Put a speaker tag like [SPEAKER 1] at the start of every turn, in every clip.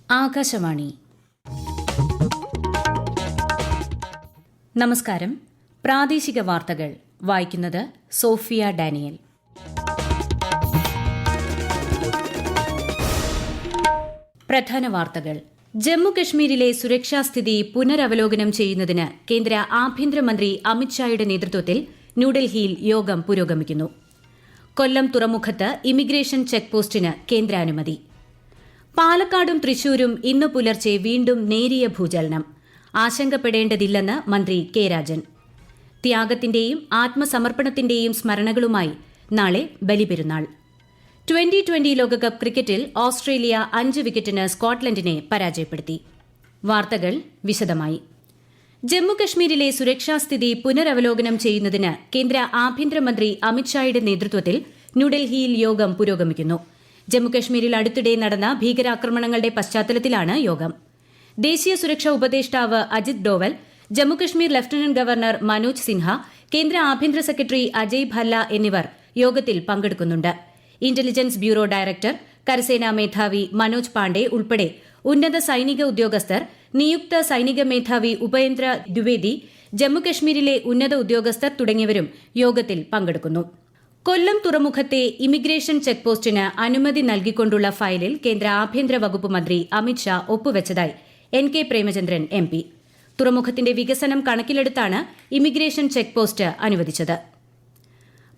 [SPEAKER 1] ആകാശവാണി. നമസ്കാരം. പ്രാദേശിക വാർത്തകൾ വായിക്കുന്നത് സോഫിയ ഡാനിയൽ. പ്രധാന വാർത്തകൾ. ജമ്മുകശ്മീരിലെ സുരക്ഷാസ്ഥിതി പുനരവലോകനം ചെയ്യുന്നതിന് കേന്ദ്ര ആഭ്യന്തരമന്ത്രി അമിത്ഷായുടെ നേതൃത്വത്തിൽ ന്യൂഡൽഹിയിൽ യോഗം പുരോഗമിക്കുന്നു. കൊല്ലം തുറമുഖത്ത് ഇമിഗ്രേഷൻ ചെക്ക് പോസ്റ്റിന് കേന്ദ്രാനുമതി. പാലക്കാടും തൃശൂരും ഇന്നു പുലർച്ചെ വീണ്ടും നേരിയ ഭൂചലനം. ആശങ്കപ്പെടേണ്ടതില്ലെന്ന് മന്ത്രി കെ രാജൻ. ത്യാഗത്തിന്റെയും ആത്മസമർപ്പണത്തിന്റെയും സ്മരണകളുമായി നാളെ ബലിപെരുന്നാൾ. 2020 ലോകകപ്പ് ക്രിക്കറ്റിൽ ഓസ്ട്രേലിയ 5 വിക്കറ്റിന് സ്കോട്ട്ലൻഡിനെ പരാജയപ്പെടുത്തി. വാർത്തകൾ വിശദമായി. ജമ്മുകശ്മീരിലെ സുരക്ഷാസ്ഥിതി പുനരവലോകനം ചെയ്യുന്നതിന് കേന്ദ്ര ആഭ്യന്തരമന്ത്രി അമിത്ഷായുടെ നേതൃത്വത്തിൽ ന്യൂഡൽഹിയിൽ യോഗം പുരോഗമിക്കുന്നു. ജമ്മുകശ്മീരിൽ അടുത്തിടെ നടന്ന ഭീകരാക്രമണങ്ങളുടെ പശ്ചാത്തലത്തിലാണ് യോഗം. ദേശീയ സുരക്ഷാ ഉപദേഷ്ടാവ് അജിത് ഡോവൽ, ജമ്മുകശ്മീർ ലഫ്റ്റനന്റ് ഗവർണർ മനോജ് സിൻഹ, കേന്ദ്ര ആഭ്യന്തര സെക്രട്ടറി അജയ് ഭല്ല എന്നിവർ യോഗത്തിൽ പങ്കെടുക്കുന്നുണ്ട്. ഇന്റലിജൻസ് ബ്യൂറോ ഡയറക്ടർ, കരസേനാ മേധാവി മനോജ് പാണ്ഡെ ഉൾപ്പെടെ ഉന്നത സൈനിക ഉദ്യോഗസ്ഥർ, നിയുക്ത സൈനിക മേധാവി ഉപേന്ദ്ര ദ്വിവേദി, ജമ്മുകശ്മീരിലെ ഉന്നത ഉദ്യോഗസ്ഥർ തുടങ്ങിയവരും യോഗത്തിൽ പങ്കെടുക്കുന്നു. കൊല്ലം തുറമുഖത്തെ ഇമിഗ്രേഷൻ ചെക്ക് പോസ്റ്റിന് അനുമതി നൽകിക്കൊണ്ടുള്ള ഫയലിൽ കേന്ദ്ര ആഭ്യന്തര വകുപ്പ് മന്ത്രി അമിത്ഷാ ഒപ്പുവച്ചതായി NK പ്രേമചന്ദ്രൻ MP. തുറമുഖത്തിന്റെ വികസനം കണക്കിലെടുത്താണ് ഇമിഗ്രേഷൻ ചെക്ക് പോസ്റ്റ് അനുവദിച്ചത്.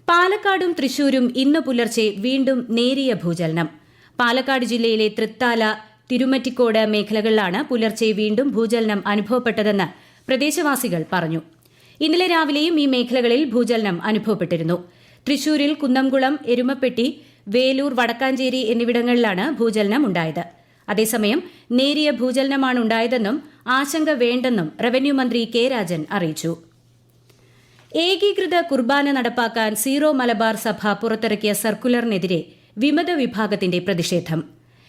[SPEAKER 1] പാലക്കാടും തൃശൂരും ഇന്ന് പുലർച്ചെ വീണ്ടും നേരിയ ഭൂചലനം. പാലക്കാട് ജില്ലയിലെ തൃത്താല, തിരുമറ്റിക്കോട് മേഖലകളിലാണ് പുലർച്ചെ വീണ്ടും ഭൂചലനം അനുഭവപ്പെട്ടതെന്ന് പ്രദേശവാസികൾ പറഞ്ഞു. ഇന്നലെ രാവിലെയും ഈ മേഖലകളിൽ ഭൂചലനം അനുഭവപ്പെട്ടിരുന്നു. തൃശൂരിൽ കുന്നംകുളം, എരുമപ്പെട്ടി, വേലൂർ, വടക്കാഞ്ചേരി എന്നിവിടങ്ങളിലാണ് ഭൂചലനം ഉണ്ടായത്. അതേസമയം നേരിയ ഭൂചലനമാണ് ഉണ്ടായതെന്നും ആശങ്ക വേണ്ടെന്നും റവന്യൂ മന്ത്രി കെ രാജൻ അറിയിച്ചു. ഏകീകൃത കുർബാന നടപ്പാക്കാൻ സീറോ മലബാർ സഭ പുറത്തിറക്കിയ സർക്കുലറിനെതിരെ വിമത വിഭാഗത്തിന്റെ പ്രതിഷേധം.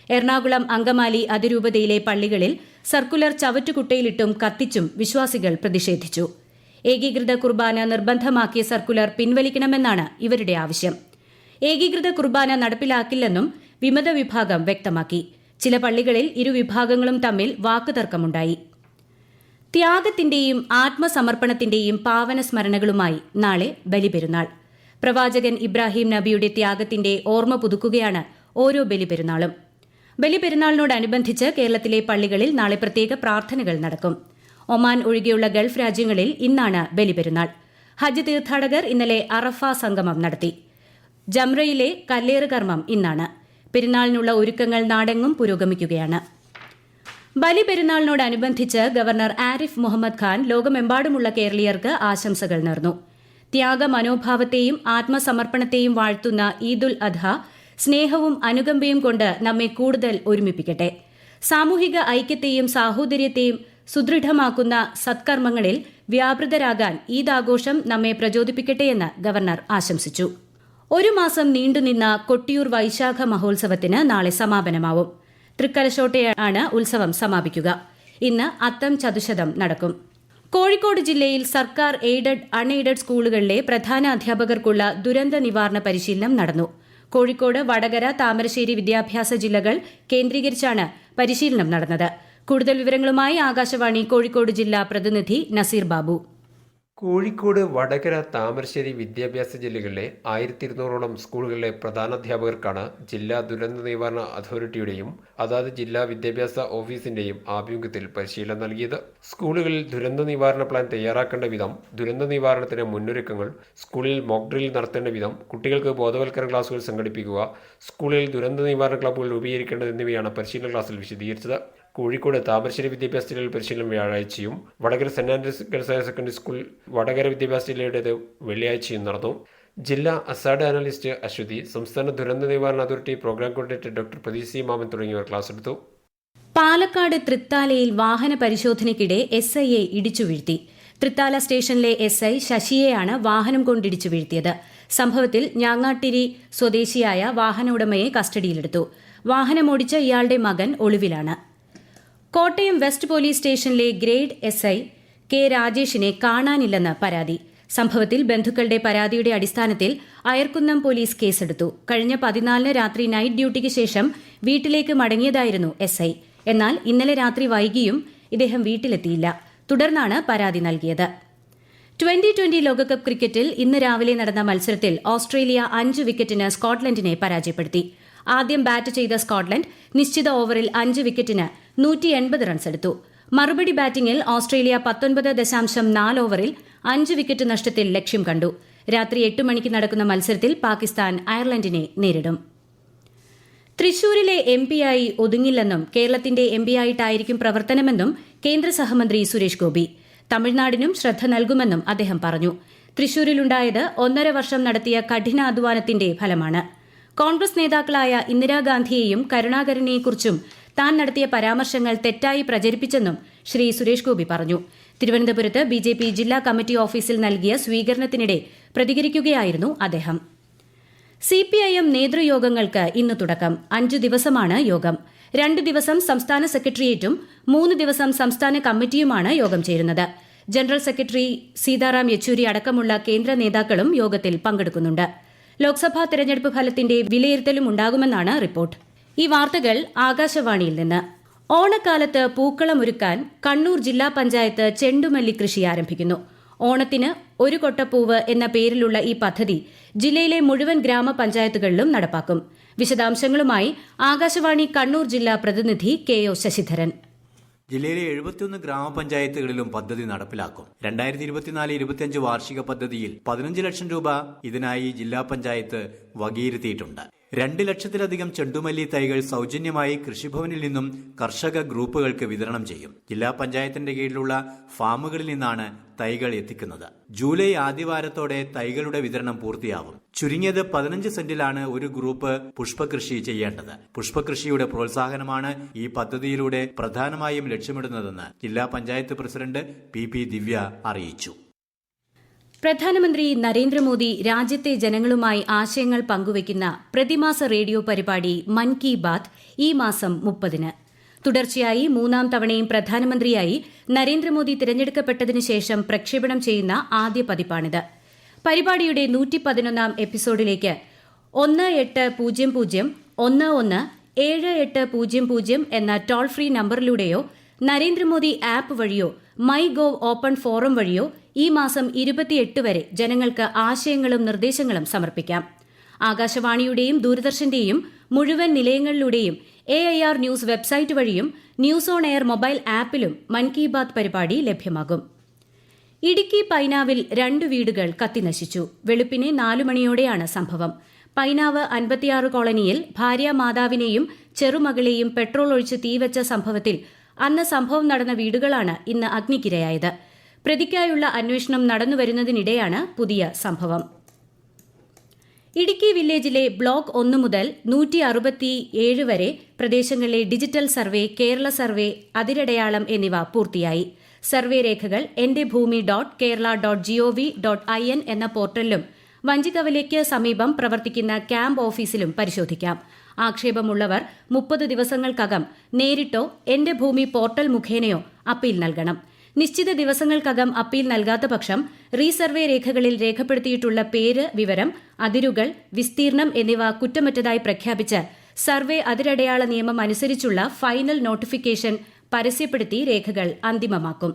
[SPEAKER 1] എറണാകുളം അങ്കമാലി അതിരൂപതയിലെ പള്ളികളിൽ സർക്കുലർ ചവറ്റുകുട്ടയിലിട്ടും കത്തിച്ചും വിശ്വാസികൾ പ്രതിഷേധിച്ചു. ഏകീകൃത കുർബാന നിർബന്ധമാക്കിയ സർക്കുലർ പിൻവലിക്കണമെന്നാണ് ഇവരുടെ ആവശ്യം. ഏകീകൃത കുർബാന നടപ്പിലാക്കില്ലെന്നും വിമത വിഭാഗം വ്യക്തമാക്കി. ചില പള്ളികളിൽ ഇരുവിഭാഗങ്ങളും തമ്മിൽ വാക്കുതർക്കമുണ്ടായി. ത്യാഗത്തിന്റെയും ആത്മസമർപ്പണത്തിന്റെയും പാവന സ്മരണകളുമായി നാളെ ബലിപെരുന്നാൾ. പ്രവാചകൻ ഇബ്രാഹിം നബിയുടെ ത്യാഗത്തിന്റെ ഓർമ്മ പുതുക്കുകയാണ് ഓരോ ബലിപെരുന്നാളും. ബലിപെരുന്നാളിനോടനുബന്ധിച്ച് കേരളത്തിലെ പള്ളികളിൽ നാളെ പ്രത്യേക പ്രാർത്ഥനകൾ നടക്കും. ഒമാൻ ഒഴികെയുള്ള ഗൾഫ് രാജ്യങ്ങളിൽ ഇന്നാണ് ബലിപെരുന്നാൾ. ഹജ്ജ് തീർത്ഥാടകർ ഇന്നലെ അറഫ സംഗമം നടത്തി. ജംറയിലെ കല്ലേറ് കർമ്മം ഇന്നാണ്. പെരുന്നാളിനുള്ള ഒരുക്കങ്ങൾ നാടെങ്ങും പുരോഗമിക്കുകയാണ്. ബലിപെരുന്നാളിനോടനുബന്ധിച്ച് ഗവർണർ ആരിഫ് മുഹമ്മദ് ഖാൻ ലോകമെമ്പാടുമുള്ള കേരളീയർക്ക് ആശംസകൾ നേർന്നു. ത്യാഗ മനോഭാവത്തെയും ആത്മസമർപ്പണത്തെയും വാഴ്ത്തുന്ന ഈദുൽ അദ്ഹ സ്നേഹവും അനുകമ്പയും കൊണ്ട് നമ്മെ കൂടുതൽ ഒരുമിപ്പിക്കട്ടെ. സാമൂഹിക ഐക്യത്തെയും സാഹോദര്യത്തെയും സുദൃഢമാക്കുന്ന സത്കർമ്മങ്ങളിൽ വ്യാപൃതരാകാൻ ഈദാഘോഷം നമ്മെ പ്രചോദിപ്പിക്കട്ടെയെന്ന് ഗവർണർ ആശംസിച്ചു. ഒരു മാസം നീണ്ടുനിന്ന കൊട്ടിയൂർ വൈശാഖ മഹോത്സവത്തിന് നാളെ സമാപനമാവും. തൃക്കലശോട്ടയാണ് ഉത്സവം സമാപിക്കുക. ഇന്ന് അത്തം ചതുശതം നടക്കും. കോഴിക്കോട് ജില്ലയിൽ സർക്കാർ എയ്ഡഡ്, അൺഎയ്ഡഡ് സ്കൂളുകളിലെ പ്രധാന അധ്യാപകർക്കുള്ള ദുരന്ത നിവാരണ പരിശീലനം നടന്നു. കോഴിക്കോട്, വടകര, താമരശ്ശേരി വിദ്യാഭ്യാസ ജില്ലകൾ കേന്ദ്രീകരിച്ചാണ് പരിശീലനം നടന്നത്. കൂടുതൽ വിവരങ്ങളുമായി ആകാശവാണി കോഴിക്കോട് ജില്ലാ പ്രതിനിധി നസീർ ബാബു.
[SPEAKER 2] കോഴിക്കോട്, വടകര, താമരശ്ശേരി വിദ്യാഭ്യാസ ജില്ലകളിലെ 1200ഓളം സ്കൂളുകളിലെ പ്രധാനാധ്യാപകർക്കാണ് ജില്ലാ ദുരന്ത നിവാരണ അതോറിറ്റിയുടെയും അതാത് ജില്ലാ വിദ്യാഭ്യാസ ഓഫീസിന്റെയും ആഭിമുഖ്യത്തിൽ പരിശീലനം നൽകിയത്. സ്കൂളുകളിൽ ദുരന്ത നിവാരണ പ്ലാൻ തയ്യാറാക്കേണ്ട വിധം, ദുരന്ത നിവാരണത്തിന് മുന്നൊരുക്കങ്ങൾ, സ്കൂളിൽ മോക്ക് ഡ്രിൽ നടത്തേണ്ട വിധം, കുട്ടികൾക്ക് ബോധവൽക്കരണ ക്ലാസുകൾ സംഘടിപ്പിക്കുക, സ്കൂളിൽ ദുരന്ത നിവാരണ ക്ലബ്ബുകൾ രൂപീകരിക്കേണ്ടത് എന്നിവയാണ് പരിശീലന ക്ലാസ്സിൽ വിശദീകരിച്ചത്. കോഴിക്കോട്, താമരശ്ശേരി വിദ്യാഭ്യാസ ജില്ലയിൽ പരിശീലനം വ്യാഴാഴ്ചയും, Vadakara Saint Andrews Girls Higher Secondary School Vadakara വിദ്യാഭ്യാസ ജില്ലയുടേത് വെള്ളിയാഴ്ചയും നടന്നു. ജില്ലാ അസാഡ് അനലിസ്റ്റ് അശ്വതി, സംസ്ഥാന ദുരന്ത നിവാരണ authority program coordinator doctor Pradeep C Mammen തുടങ്ങിയവർ ക്ലാസ് എടുത്തു.
[SPEAKER 1] പാലക്കാട് തൃത്താലയിൽ വാഹന പരിശോധനയ്ക്കിടെ SIയെ ഇടിച്ചു വീഴ്ത്തി. തൃത്താല സ്റ്റേഷനിലെ SI ശശിയെയാണ് വാഹനം കൊണ്ടിടിച്ചു വീഴ്ത്തിയത്. സംഭവത്തിൽ ഞാങ്ങാട്ടിരി സ്വദേശിയായ വാഹന ഉടമയെ കസ്റ്റഡിയിലെടുത്തു. വാഹനമോടിച്ച ഇയാളുടെ മകൻ ഒളിവിലാണ്. കോട്ടയം വെസ്റ്റ് പോലീസ് സ്റ്റേഷനിലെ ഗ്രേഡ് SI കെ രാജേഷിനെ കാണാനില്ലെന്ന് പരാതി. സംഭവത്തിൽ ബന്ധുക്കളുടെ പരാതിയുടെ അടിസ്ഥാനത്തിൽ അയർക്കുന്നം പോലീസ് കേസെടുത്തു. കഴിഞ്ഞ 14 രാത്രി നൈറ്റ് ഡ്യൂട്ടിക്ക് ശേഷം വീട്ടിലേക്ക് മടങ്ങിയതായിരുന്നു SI. എന്നാൽ ഇന്നലെ രാത്രി വൈകിയും ഇദ്ദേഹം വീട്ടിലെത്തിയില്ല. തുടർന്നാണ് പരാതി നൽകിയത്. 2020 ലോകകപ്പ് ക്രിക്കറ്റിൽ ഇന്ന് രാവിലെ നടന്ന മത്സരത്തിൽ ഓസ്ട്രേലിയ 5 വിക്കറ്റിന് സ്കോട്ട്ലൻഡിനെ പരാജയപ്പെടുത്തി. ആദ്യം ബാറ്റ് ചെയ്ത സ്കോട്ട്ലൻഡ് നിശ്ചിത ഓവറിൽ 5 വിക്കറ്റിന് 180 റൺസ് എടുത്തു. മറുപടി ബാറ്റിംഗിൽ ഓസ്ട്രേലിയ 19.4 ഓവറിൽ 5 വിക്കറ്റ് നഷ്ടത്തിൽ ലക്ഷ്യം കണ്ടു. രാത്രി 8 മണിക്ക് നടക്കുന്ന മത്സരത്തിൽ പാകിസ്ഥാൻ അയർലൻഡിനെ നേരിടും. തൃശൂരിലെ എംപിയായി ഒതുങ്ങില്ലെന്നും കേരളത്തിന്റെ എംപിയായിട്ടായിരിക്കും പ്രവർത്തനമെന്നും കേന്ദ്ര സഹമന്ത്രി സുരേഷ് ഗോപി. തമിഴ്നാടിനും ശ്രദ്ധ നൽകുമെന്നും അദ്ദേഹം പറഞ്ഞു. തൃശൂരിലുണ്ടായത് 1.5 വർഷം നടത്തിയ കഠിനാധ്വാനത്തിന്റെ ഫലമാണ്. കോൺഗ്രസ് നേതാക്കളായ ഇന്ദിരാഗാന്ധിയെയും കരുണാകരനെക്കുറിച്ചും താൻ നടത്തിയ പരാമർശങ്ങൾ തെറ്റായി പ്രചരിപ്പിച്ചെന്നും ശ്രീ സുരേഷ് ഗോപി പറഞ്ഞു. തിരുവനന്തപുരത്ത് ബിജെപി ജില്ലാ കമ്മിറ്റി ഓഫീസിൽ നൽകിയ സ്വീകരണത്തിനിടെ പ്രതികരിക്കുകയായിരുന്നു അദ്ദേഹം. സിപിഐഎം നേതൃയോഗങ്ങൾക്ക് ഇന്ന് തുടക്കം. 5 ദിവസമാണ് യോഗം. 2 ദിവസം സംസ്ഥാന സെക്രട്ടേറിയറ്റും 3 ദിവസം സംസ്ഥാന കമ്മിറ്റിയുമാണ് യോഗം ചേരുന്നത്. ജനറൽ സെക്രട്ടറി സീതാറാം യെച്ചൂരി അടക്കമുള്ള കേന്ദ്ര നേതാക്കളും യോഗത്തിൽ പങ്കെടുക്കുന്നുണ്ട്. ലോക്സഭാ തെരഞ്ഞെടുപ്പ് ഫലത്തിന്റെ വിലയിരുത്തലും ഉണ്ടാകുമെന്നാണ് റിപ്പോർട്ട്. ഈ വാർത്തകൾ ആകാശവാണിയിൽ നിന്ന്. ഓണക്കാലത്ത് പൂക്കളമൊരുക്കാൻ കണ്ണൂർ ജില്ലാ പഞ്ചായത്ത് ചെണ്ടുമല്ലി കൃഷി ആരംഭിക്കുന്നു. ഓണത്തിന് ഒരു കൊട്ടപ്പൂവ് എന്ന പേരിലുള്ള ഈ പദ്ധതി ജില്ലയിലെ മുഴുവൻ ഗ്രാമപഞ്ചായത്തുകളിലും നടപ്പാക്കും. വിശദാംശങ്ങളുമായി ആകാശവാണി കണ്ണൂർ ജില്ലാ പ്രതിനിധി കെ.ഒ. ശശിധരൻ.
[SPEAKER 3] ജില്ലയിലെ 71 ഗ്രാമപഞ്ചായത്തുകളിലും പദ്ധതി നടപ്പിലാക്കും. 2024-25 വാർഷിക പദ്ധതിയിൽ 15 ലക്ഷം രൂപ ഇതിനായി ജില്ലാ പഞ്ചായത്ത് വകയിരുത്തിയിട്ടുണ്ട്. 2 ലക്ഷത്തിലധികം ചെണ്ടുമല്ലി തൈകൾ സൗജന്യമായി കൃഷിഭവനിൽ നിന്നും കർഷക ഗ്രൂപ്പുകൾക്ക് വിതരണം ചെയ്യും. ജില്ലാ പഞ്ചായത്തിന്റെ കീഴിലുള്ള ഫാമുകളിൽ നിന്നാണ് തൈകൾ എത്തിക്കുന്നത്. ജൂലൈ ആദ്യവാരത്തോടെ തൈകളുടെ വിതരണം പൂർത്തിയാവും. ചുരുങ്ങിയത് 15 സെന്റിലാണ് ഒരു ഗ്രൂപ്പ് പുഷ്പകൃഷി ചെയ്യേണ്ടത്. പുഷ്പകൃഷിയുടെ പ്രോത്സാഹനമാണ് ഈ പദ്ധതിയിലൂടെ പ്രധാനമായും ലക്ഷ്യമിടുന്നതെന്ന് ജില്ലാ പഞ്ചായത്ത് പ്രസിഡന്റ് പി ദിവ്യ അറിയിച്ചു.
[SPEAKER 1] പ്രധാനമന്ത്രി നരേന്ദ്രമോദി രാജ്യത്തെ ജനങ്ങളുമായി ആശയങ്ങൾ പങ്കുവയ്ക്കുന്ന പ്രതിമാസ റേഡിയോ പരിപാടി മൻ കി ബാത് ഈ മാസം 30-ന്. തുടർച്ചയായി 3-ാം തവണയും പ്രധാനമന്ത്രിയായി നരേന്ദ്രമോദി തിരഞ്ഞെടുക്കപ്പെട്ടതിനു ശേഷം പ്രക്ഷേപണം ചെയ്യുന്ന ആദ്യ പതിപ്പാണിത്. പരിപാടിയുടെ 111-ാം എപ്പിസോഡിലേക്ക് 1800-11-7800 എന്ന ടോൾ ഫ്രീ നമ്പറിലൂടെയോ നരേന്ദ്രമോദി ആപ്പ് വഴിയോ മൈ ഗോവ് ഓപ്പൺ ഫോറം വഴിയോ ഈ മാസം 28 വരെ ജനങ്ങൾക്ക് ആശയങ്ങളും നിർദ്ദേശങ്ങളും സമർപ്പിക്കാം. ആകാശവാണിയുടെയും ദൂരദർശന്റെയും മുഴുവൻ നിലയങ്ങളിലൂടെയും AIR ന്യൂസ് വെബ്സൈറ്റ് വഴിയും ന്യൂസ് ഓൺ എയർ മൊബൈൽ ആപ്പിലും മൻ കി ബാത് പരിപാടി ലഭ്യമാകും. ഇടുക്കി പൈനാവിൽ 2 വീടുകൾ കത്തിനശിച്ചു. വെളുപ്പിനെ 4 മണിയോടെയാണ് സംഭവം. പൈനാവ് 56 കോളനിയിൽ ഭാര്യാമാതാവിനെയും ചെറുമകളെയും പെട്രോൾ ഒഴിച്ച് തീവച്ച സംഭവത്തിൽ അന്ന് സംഭവം നടന്ന വീടുകളാണ് ഇന്ന് അഗ്നിക്കിരയായത്. പ്രതിക്കായുള്ള അന്വേഷണം നടന്നുവരുന്നതിനിടെയാണ് പുതിയ സംഭവം. ഇടുക്കി വില്ലേജിലെ ബ്ലോക്ക് 1 മുതൽ 167 വരെ പ്രദേശങ്ങളിലെ ഡിജിറ്റൽ സർവേ, കേരള സർവേ, അതിരടയാളം എന്നിവ പൂർത്തിയായി. സർവേ രേഖകൾ എന്റെ ഭൂമി .kerala.gov.in എന്ന പോർട്ടലിലും വഞ്ചിക്കവലയ്ക്ക് സമീപം പ്രവർത്തിക്കുന്ന ക്യാമ്പ് ഓഫീസിലും പരിശോധിക്കാം. ആക്ഷേപമുള്ളവർ 30 ദിവസങ്ങൾക്കകം നേരിട്ടോ എന്റെ ഭൂമി പോർട്ടൽ മുഖേനയോ അപ്പീൽ നൽകണം. നിശ്ചിത ദിവസങ്ങൾക്കകം അപ്പീൽ നൽകാത്ത പക്ഷം റീസർവേ രേഖകളിൽ രേഖപ്പെടുത്തിയിട്ടുള്ള പേര്, വിവരം, അതിരുകൾ, വിസ്തീർണം എന്നിവ കുറ്റമറ്റതായി പ്രഖ്യാപിച്ച് സർവേ അതിരടയാള നിയമം അനുസരിച്ചുള്ള ഫൈനൽ നോട്ടിഫിക്കേഷൻ പരസ്യപ്പെടുത്തി രേഖകൾ അന്തിമമാക്കും.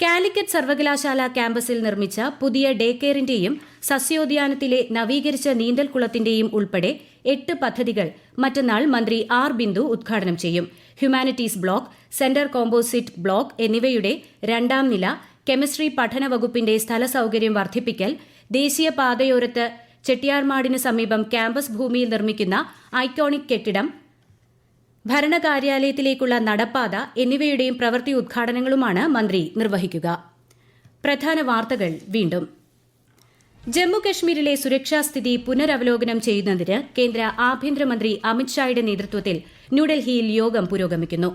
[SPEAKER 1] കാലിക്കറ്റ് സർവകലാശാല ക്യാമ്പസിൽ നിർമ്മിച്ച പുതിയ ഡേ കെയറിന്റെയും സസ്യോദ്യാനത്തിലെ നവീകരിച്ച നീന്തൽക്കുളത്തിന്റെയും ഉൾപ്പെടെ 8 പദ്ധതികൾ മറ്റന്നാൾ മന്ത്രി ആർ ബിന്ദു ഉദ്ഘാടനം ചെയ്യും. Humanities block, centre composite block എന്നിവയുടെ 2ാം നില, കെമിസ്ട്രി പഠന വകുപ്പിന്റെ സ്ഥല സൌകര്യം വർദ്ധിപ്പിക്കൽ, ദേശീയപാതയോരത്ത് ചെട്ടിയാർമാടിന് സമീപം ക്യാമ്പസ് ഭൂമിയിൽ നിർമ്മിക്കുന്ന ഐക്കോണിക് കെട്ടിടം, ഭരണകാര്യാലയത്തിലേക്കുള്ള നടപ്പാത എന്നിവയുടെയും പ്രവൃത്തി ഉദ്ഘാടനങ്ങളുമാണ് മന്ത്രി നിർവഹിക്കുക. പ്രധാന വാർത്തകൾ വീണ്ടും. ജമ്മുകശ്മീരിലെ സുരക്ഷാസ്ഥിതി പുനരവലോകനം ചെയ്യുന്നതിന് കേന്ദ്ര ആഭ്യന്തരമന്ത്രി അമിത്ഷായുടെ നേതൃത്വത്തിൽ ന്യൂഡൽഹിയിൽ യോഗം പുരോഗമിക്കുന്നു.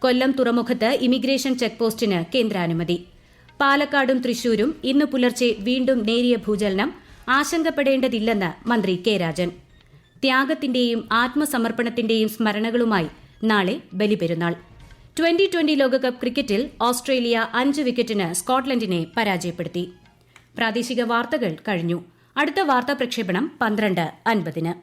[SPEAKER 1] കൊല്ലം തുറമുഖത്ത് ഇമിഗ്രേഷൻ ചെക്ക് പോസ്റ്റിന് കേന്ദ്രാനുമതി. പാലക്കാടും തൃശൂരും ഇന്ന് പുലർച്ചെ വീണ്ടും നേരിയ ഭൂചലനം, ആശങ്കപ്പെടേണ്ടതില്ലെന്ന് മന്ത്രി കെ രാജൻ. ത്യാഗത്തിന്റെയും ആത്മസമർപ്പണത്തിന്റെയും സ്മരണകളുമായി നാളെ ബലിപെരുന്നാൾ. 2020 ലോകകപ്പ് ക്രിക്കറ്റിൽ ഓസ്ട്രേലിയ 5 വിക്കറ്റിന് സ്കോട്ട്ലൻഡിനെ പരാജയപ്പെടുത്തി. പ്രാദേശിക വാർത്തകൾ കഴിഞ്ഞു. അടുത്ത വാർത്താ പ്രക്ഷേപണം 12:50-ന്.